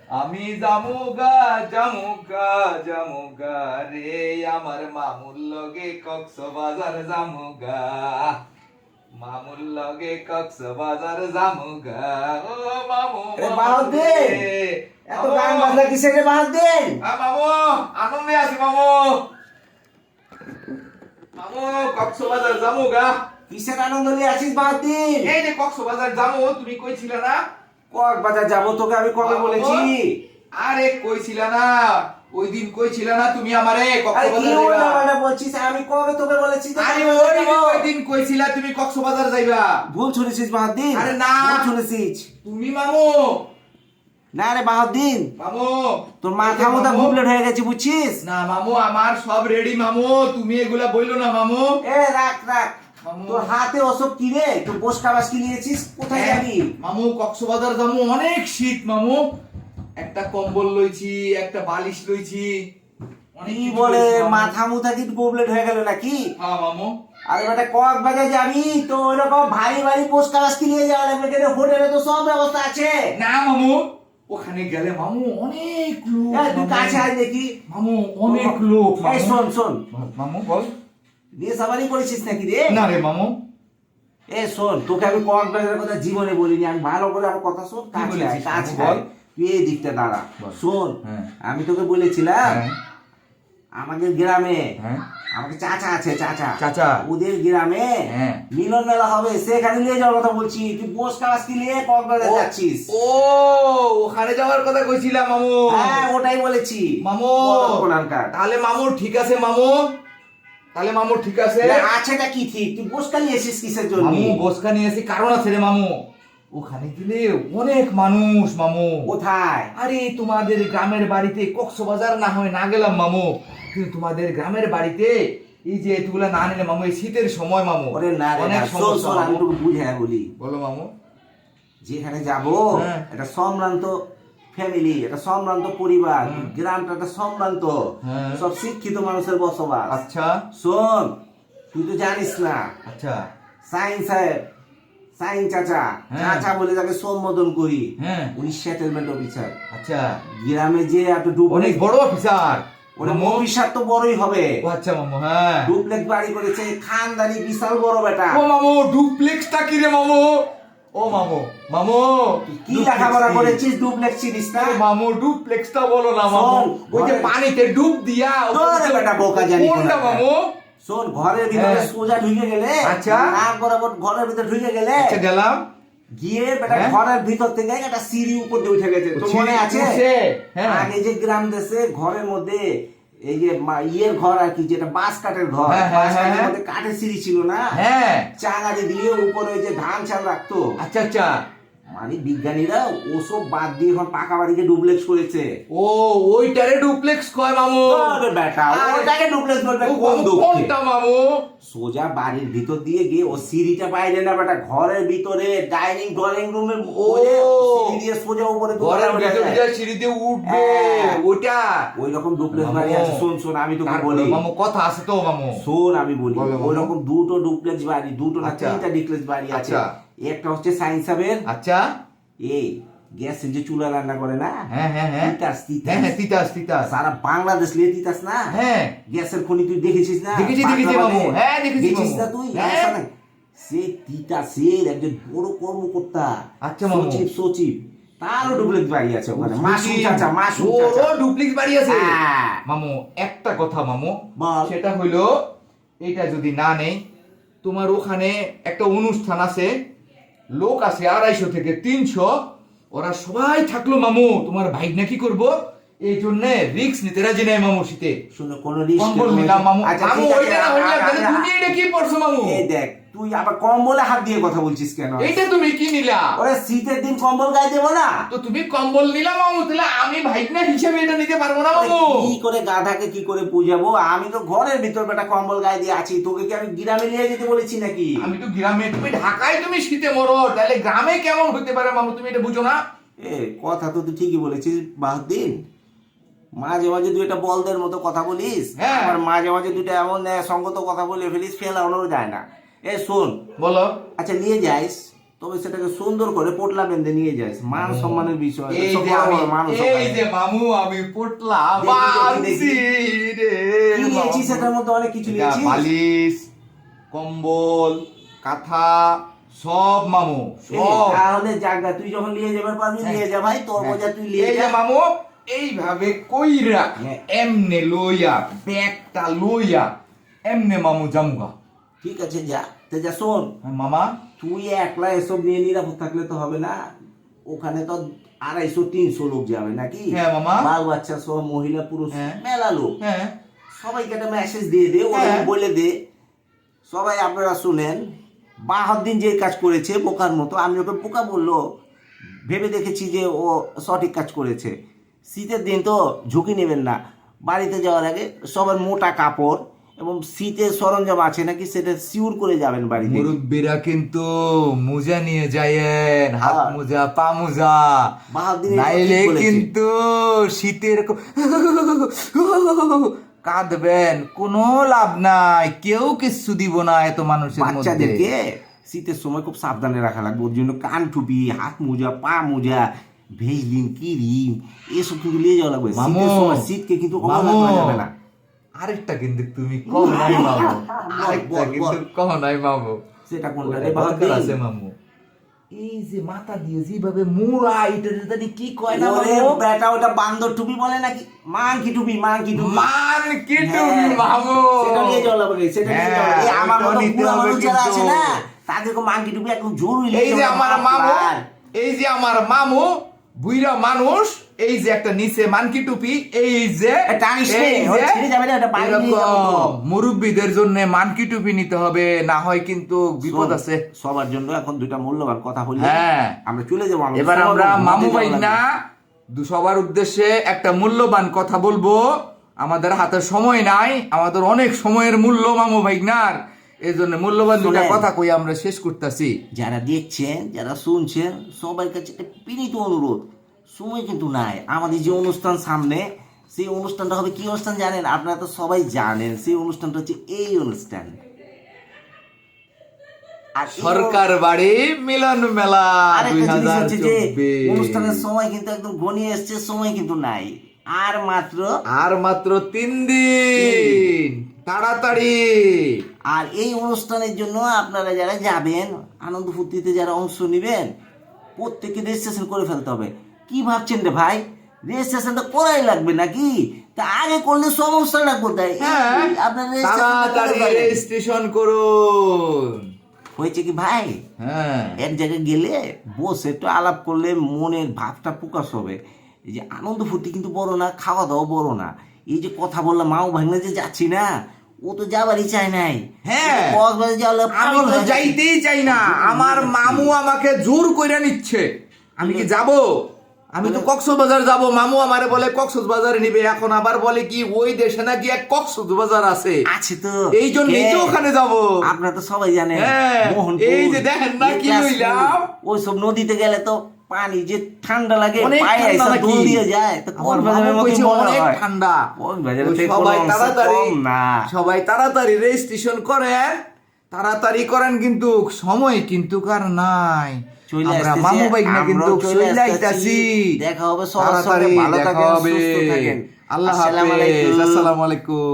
আমি জামুগা জামুগা জামুগা রে আমার মামুর লগে কক্সবাজার জামুগা, মামুর লগে কক্সবাজার জামুগা। ও মামু এ বাহাউদ্দিন, এত গান বাজনা কিসের রে বাহাউদ্দিন? মামু আনন্দে আছি মামু। মামু কক্সবাজার জামুগা। কিসের আনন্দ নিয়ে আছিস বাহাউদ্দিন? এই যে কক্সবাজার যাবো তুমি কইছিলে না? কক্সবাজার যাবো তোকে আমি কবে বলেছি? আরে কইছিলা না, ওই দিন কইছিলা না তুমি আমারে আরে কি কক্সবাজার উল্টা যাইবা। পাল্টা বলছিস? আমি কবে তোকে বলেছি যে আরে কক্সবাজার যাবো? ওই দিন কইছিলা তুমি কক্সবাজার যাইবা। ভুল শুনেছিস বাহাউদ্দিন। আরে না। ভুল শুনেছিস। তুমি মামু, না রে বাহাউদ্দিন, মামু তোর মাথা মোটা গুবলেট হয়ে গেছে বুঝছিস? না মামু, আমার সব রেডি মামু, তুমি এগুলা বইলো না মামু। এ রাখ রাখ, মামু। তোর হাতে ওসব কি রে? তুই বসকা বাসকি নিয়েছিস, কোথায় যাবি? মামু কক্সবাজার যাবো, অনেক শীত মামু। একটা কম্বল লইছি, একটা বালিশ লইছি, অনেক কি কিছু বলে লইছি মামু। মাথা মুথা কি গুবলেট হয়ে গেল নাকি? হ্যাঁ মামু। আরে বেটা কক্সবাজার যাবি তো ওইরকম ভারী ভারী বসকা বাসকি নিয়ে যাওয়া লাগবে, কেন হোটেলে তো সব ব্যবস্থা আছে। না মামু, ওখানে গেলে মামু অনেক লোক। এই তুই মামু। কাছে আয় দেখি। মামু অনেক লোক এই মামু। শোন শোন, মামু বল। বিয়ে সাবারি করেছিস নাকি রে? না রে মামু। এ শোন, তোকে আমি কক্সবাজারের কথা জীবনে বলিনি, আমি ভালো করে আমার কথা শোন, কাছে আয় বলেছিস? কাছে বল। আয়, তুই এই দিকটা দাঁড়া। বল। শোন, হ্যাঁ। আমি তোকে বলেছিলাম হ্যাঁ। আমাদের গ্রামে হ্যাঁ। আমাকে চাচা আছে, চাচা চাচা। ওদের গ্রামে হ্যাঁ। মিলন মেলা হবে, সেখানে নিয়ে যাওয়ার কথা বলছি। তুই বসকা বাসকি নিয়ে কক্সবাজার যাচ্ছিস? ও ওখানে যাওয়ার কথা কইছিলাম মামু। হ্যাঁ ওটাই বলেছি মামু কোনানকার। তাহলে মামু ঠিক আছে মামু, তাহলে মামু ঠিক আছে। আছেটা কি ঠিক? তুই বসকা নিয়ে এসিস কিসের জন্য? মামু বসকা নিয়ে এসে কারণ আছে রে মামু, ওখানে গেলে অনেক মানুষ মামু। কোথায়? আরে তোমাদের গ্রামের বাড়িতে কক্সবাজার না হয় না গেলাম মামু, কিন্তু তোমাদের গ্রামের বাড়িতে এই যে এগুলা না নিলে মামু, এই শীতের সময় মামু ওরে না রে অনেক না, শোন সমস্যা শোন, আমি মামু। তোকে বুঝাই বলি। বলো মামু। যেখানে যাবো হ্যাঁ। এটা সম্ভ্রান্ত ফ্যামিলি, এটা সম্ভ্রান্ত পরিবার, হুম। গ্রামটা একটা সম্ভ্রান্ত, হ্যাঁ। সব শিক্ষিত মানুষের বসবাস। আচ্ছা শোন, তুই তো জানিস না আচ্ছা। সাইন সাহেব, সাইন চাচা, হ্যাঁ। চাচা বলে তাকে সম্বোধন করি, হ্যাঁ। উনি সেটেলমেন্ট অফিসার। আচ্ছা, গ্রামে যে এত অনেক বড় অফিসার। মামু। অফিসার তো বড়ই হবে। ও আচ্ছা মামু। হ্যাঁ। ডুপ্লেক্স বাড়ি করেছে, খানদানি বিশাল বড় বেটা। ও মামু ডুপ্লেক্সটা কি রে মামু? ও মামু, মামু কি লেখাপড়া করেছিস? ডুপ্লেক্স চিনিস না? ও মামু ডুপ্লেক্সটা বলো না মামু। শোন, ওই যে ঘরে- পানিতে ডুব দিয়া তোরে বেটা বোকা জানি কোনটা কোথাকার। মামু? শোন, ঘরের ভিতরে হ্যাঁ। সোজা ঢুকে গেলে, আচ্ছা। নাক বরাবর ঘরের ভিতরে ঢুকে গেলে, আচ্ছা গেলাম। গিয়ে বেটা হ্যাঁ। ঘরের ভিতর থেকে একটা সিঁড়ি উপর দিয়ে উঠে গেছে, তোর মনে আছে? হ্যাঁ। আগে যে গ্রাম দেশে ঘরের মধ্যে এই যে ইয়ের ঘর আর কি, যেটা বাঁশ কাঠের ঘর, হ্যাঁ, হ্যাঁ, বাঁশ কাঠের হ্যাঁ। মধ্যে কাঠের সিঁড়ি ছিল না, হ্যাঁ। চাঙারি দিয়ে উপরে ওই যে ধান চাল রাখতো। আচ্ছা আচ্ছা। মানে বিজ্ঞানীরা ওসব বাদ দিয়ে এখন পাকা বাড়িকে ডুপ্লেক্স করেছে। ও ওইটারে ডুপ্লেক্স কয় মামু। আরে বেটা, আরে, ওটাকে ডুপ্লেক্স বলবে ও কোন মামু, দুঃখে? কোনটা মামু? সোজা বাড়ির ভিতর দিয়ে গিয়ে ও সিঁড়িটা বাইরে না বেটা, ঘরের ভিতরে ডাইনিং ড্রয়িং রুমের ও। সিঁড়ি দিয়ে সোজা উপরে ঘরের দোতলা ভিতর উঠে দিয়ে যায়। সিঁড়ি দিয়ে উঠবে হ্যাঁ। ওটা। ওই রকম ডুপ্লেক্স মামু। বাড়ি আছে। শোন শোন, আমি তোকে তারপরে বলি, মামু কথা আছে তো মামু। শোন আমি বলি, বলো, মামু। ওই রকম দুটো ডুপ্লেক্স বাড়ি, দুটো না আচ্ছা। তিনটা ডুপ্লেক্স বাড়ি আছে। আচ্ছা। একটা হচ্ছে সায়েন্স সাহেবের, আচ্ছা। এই গ্যাসের যে চুলা রান্না করে না, হ্যাঁ হ্যাঁ হ্যাঁ। তিতাস হ্যাঁ হ্যাঁ তিতাস, তিতাস তিতাস। সারা বাংলাদেশ লিয়ে তিতাস না। হ্যাঁ। গ্যাসের খনি তুই দেখেছিস না? দেখেছি, দেখেছি বাংলা মামু। বাদে? হ্যাঁ, দেখেছি দেখেছিস মামু। না তুই? হ্যাঁ। আচ্ছা না, সে তিতাসের একজন বড় কর্মকর্তা, আচ্ছা মামু। সচিব সচিব, তারও ডুপ্লেক্স বাড়ি আছে ওখানে। মাসুম চাচা, মাসুম ও চাচা। ডুপ্লেক্স বাড়ি আছে। হ্যাঁ। মামু একটা কথা মামু, বল। সেটা হইলো এটা যদি না নেই, তোমার ওখানে একটা অনুষ্ঠান আছে, লোক আছে 250 থেকে 300, ওরা সবাই থাকলো মামু, তোমার ভাই না কি করবো, এই জন্য রিস্ক নিতে রাজি নাই মামু। শীতে শুনো, কোনো রিস্ক কম্বল নিলাম মামু। আচ্ছা মামু ঠিক আছে, ওইটা না হইলে তাহলে তুমি এটা কি পড়ছো মামু? এই দেখ, তুই আবার কম্বলে হাত দিয়ে কথা বলছিস কেন? এইটা তুমি কি নিলা? ওরে শীতের দিন কম্বল গায়ে দেবো না? তো তুমি কম্বল নিলা মামু, তাহলে আমি ভাইকনা হিসেবে এটা নিতে পারবো না আরে মামু। কি করে গাধাকে কি করে বুঝাবো? আমি তো ঘরের ভিতর বেটা কম্বল গায়ে দিয়ে আছি, তোকে কি আমি গ্রামে নিয়ে যেতে বলেছি নাকি? আমি তো গ্রামে, তুমি ঢাকায় তুমি শীতে মরো, তাহলে গ্রামে কেমন হতে পারে মামু? তুমি এটা বুঝো না? এ কথা তো তুই ঠিকই বলেছিস বাহদ্দিন, মাঝে মাঝে তুই একটা বলদের মতো কথা বলিস, হ্যাঁ। আবার মাঝে মাঝে দুইটা এমন সঙ্গত কথা বলে ফেলিস, ফেলানো যায় না। এ শোন, বলো। আচ্ছা নিয়ে যাইস, তো তবে সেটাকে সুন্দর করে পোটলা বেঁধে নিয়ে যাস, মান সম্মানের বিষয়। এই সব যে বড় আমি বড় মানুষ এই ওখানে। যে মামু আমি পোটলা দেখি, বানছি রে কি নিয়েছিস? মামু। সেটার মধ্যে অনেক কিছু এটা নিয়েছিস। বালিশ, কম্বল, কাঁথা সব মামু সব। তাহলে জায়গা তুই যখন নিয়ে যাবার পারবি নিয়ে যা ভাই, তোর বোঝা তুই নিয়ে এই যা। যে মামু এইভাবে কইরা হ্যাঁ। এমনে লইয়া ব্যাগটা লইয়া এমনে মামু জামুগা। ঠিক আছে যা, তো যা শোন, মামা তুই একলা এসব নিয়ে নিরাপদ থাকলে তো হবে না। ওখানে তো 250-300 লোক যাবে নাকি? হ্যাঁ মামা। বাল বাচ্চা সব, মহিলা পুরুষ, হ্যাঁ। মেলা লোক। হ্যাঁ সবাইকে একটা মেসেজ দিয়ে দে, ওরা হ্যাঁ। বলে দে সবাই আপনারা শুনেন। বাহাদ্দিন যে কাজ করেছে বোকার মতো, আমি ওকে বোকা বললো ভেবে দেখেছি যে ও সঠিক কাজ করেছে। শীতের দিন তো ঝুঁকি নেবেন না। বাড়িতে যাওয়ার আগে সবার মোটা কাপড় এবং শীতের সরঞ্জাম আছে নাকি সেটা সিউর করে যাবেন বাড়িতে। মুরব্বীরা কিন্তু মোজা নিয়ে যায়েন, হাত হ্যাঁ। মোজা পা মোজা, বাহাদ্দিন এটা নাইলে ঠিক বলেছে। কিন্তু শীতের কাঁদবেন, কোনো লাভ নাই, কেউ কিচ্ছু দিব না এত মানুষের মধ্যে। বাচ্চাদেরকে শীতের সময় খুব সাবধানে রাখা লাগবে, ওর জন্য কান টুপি, হাত মোজা, পা মোজা, ভেজলিন, ক্রিম এসব কিন্তু নিয়ে যাওয়া লাগবে। মামু, শীতের সময় শীতকে কিন্তু অবহেলা মামু, করা যাবে না। আরেকটা কিন্তু তুমি কম নাই মামু, আরেকটা বল, কিন্তু বল। কম নাই মামু। সেটা কোনটা ওটা রে দরকার বাহাদ্দিন? আছে মামু। এই যে মাথা দিয়ে যেভাবে মুড়া, এটা জানি কি কয় না ওরে মামু? বেটা, ওটা বান্দর টুপি বলে নাকি? মাংকি টুপি, মাংকি টুপি। মান কি হ্যাঁ, তুমি মামু? সেটা নিয়ে যাওয়া লাগবে, সেটা নিয়ে যাওয়া লাগবে। এই হ্যাঁ, আমার ওটা মতো নিতে বুড়া হবে মানুষ যারা আছে কিন্তু। না, তাদেরকে মাংকি টুপি একদম জরুরি নিয়ে এই যে যাওয়া আমার লাগবে। মামু, আর এই যে আমার মামু বুইরা মানুষ, এই যে একটা নিচে মানকি টুপি, এই যে টানিস নে, এই ওর যে ছিঁড়ে যাবে না, ওটা বাইরে নিয়ে যাবো তো। এরকম মুরব্বীদের জন্য মানকি টুপি নিতে হবে, না হয় কিন্তু বিপদ শোন, আছে। সবার জন্য এখন দুইটা মূল্যবান কথা বললে হ্যাঁ। আমরা চলে যাবো। এবার আমরা মামু ভাই না সবার উদ্দেশ্যে একটা মূল্যবান কথা বলবো। আমাদের হাতে সময় নাই, আমাদের অনেক সময়ের মূল্য মামু ভাইগনার, এই জন্য মূল্যবান দুটা শোনেন। কথা কই আমরা শেষ করতেছি। যারা দেখছেন, যারা শুনছেন, সবার কাছে একটা বিনীত অনুরোধ, সময় কিন্তু নাই। আমাদের যে অনুষ্ঠান সামনে, সেই অনুষ্ঠানটা হবে কি অনুষ্ঠান জানেন? আপনারা তো সবাই জানেন, সেই অনুষ্ঠানটা হচ্ছে এই অনুষ্ঠান। আর এই সরকার বাড়ি মিলন মেলা আরেকটা জিনিস হচ্ছে যে 2024। অনুষ্ঠানের সময় কিন্তু একদম ঘনিয়ে এসছে, সময় কিন্তু নাই আর মাত্র। আর মাত্র 3 দিন, তাড়াতাড়ি। আর এই অনুষ্ঠানের জন্য আপনারা যারা যাবেন, আনন্দ ফুর্তিতে যারা অংশ নেবেন, প্রত্যেককে রেজিস্ট্রেশন করে ফেলতে হবে। কি ভাবছেন রে ভাই, রেজিস্ট্রেশনটা করাই লাগবে নাকি? তা আগে করলে সমস্যাটা কোথায়? হ্যাঁ, আপনার রেজিস্ট্রেশনটা করে তাড়াতাড়ি ফেলেন। রেজিস্ট্রেশন করুন। হয়েছে কি ভাই, হ্যাঁ, এক জায়গায় গেলে বসে একটু আলাপ করলে মনের ভাবটা প্রকাশ হবে। এই যে আনন্দ ফুর্তি কিন্তু বড় না, খাওয়া দাওয়া বড় না। এই যে কথা বললাম মাও ভাঙলে যে যাচ্ছি না, ও তো যাবারই চায় নাই। হ্যাঁ। ও তো কক্সবাজার যাওয়ার আমি পাগল তো হয়ে গেছে। যাইতেই চাই না, আমার মামু আমাকে জোর কইরা নিচ্ছে। আমি কি যাব? আমি তো কক্সবাজার যাব, মামু আমারে বলে কক্সবাজারে নিবে, এখন আবার বলে কি ওই দেশে নাকি এক কক্সবাজার আছে, আছে তো, এই জন্যই তো ওখানে যাব। আপনারা তো সবাই জানেন হ্যাঁ, মোহনপুর, এই যে দেখেন না কি ইকলাসপুর, হইলাম। ওইসব নদীতে গেলে তো পানি যে ঠান্ডা লাগে, অনেক পায়ে ঠান্ডা এসে নাকি? দৌড় দিয়ে যায়। তো আমার কক্সবাজারের মামু মতোই কইছে মনে অনেক হয়। ঠান্ডা। কক্সবাজারের তো থেকে সবাই কোনো অংশে তাড়াতাড়ি, কম না। সবাই তাড়াতাড়ি রেজিস্ট্রেশন করেন, তাড়াতাড়ি করেন, কিন্তু সময় কিন্তু কার নাই। চলে আমরা আসতেছি, মামু ভাই না কিন্তু আমরাও চলে চলে আসতেছি। আইতাছি। দেখা হবে সবার সঙ্গে, তাড়াতাড়ি ভালো দেখা থাকেন, হবে। সুস্থ থাকেন। আল্লাহ আসসালামু হাফেজ, আলাইকুম। আসসালামু আলাইকুম।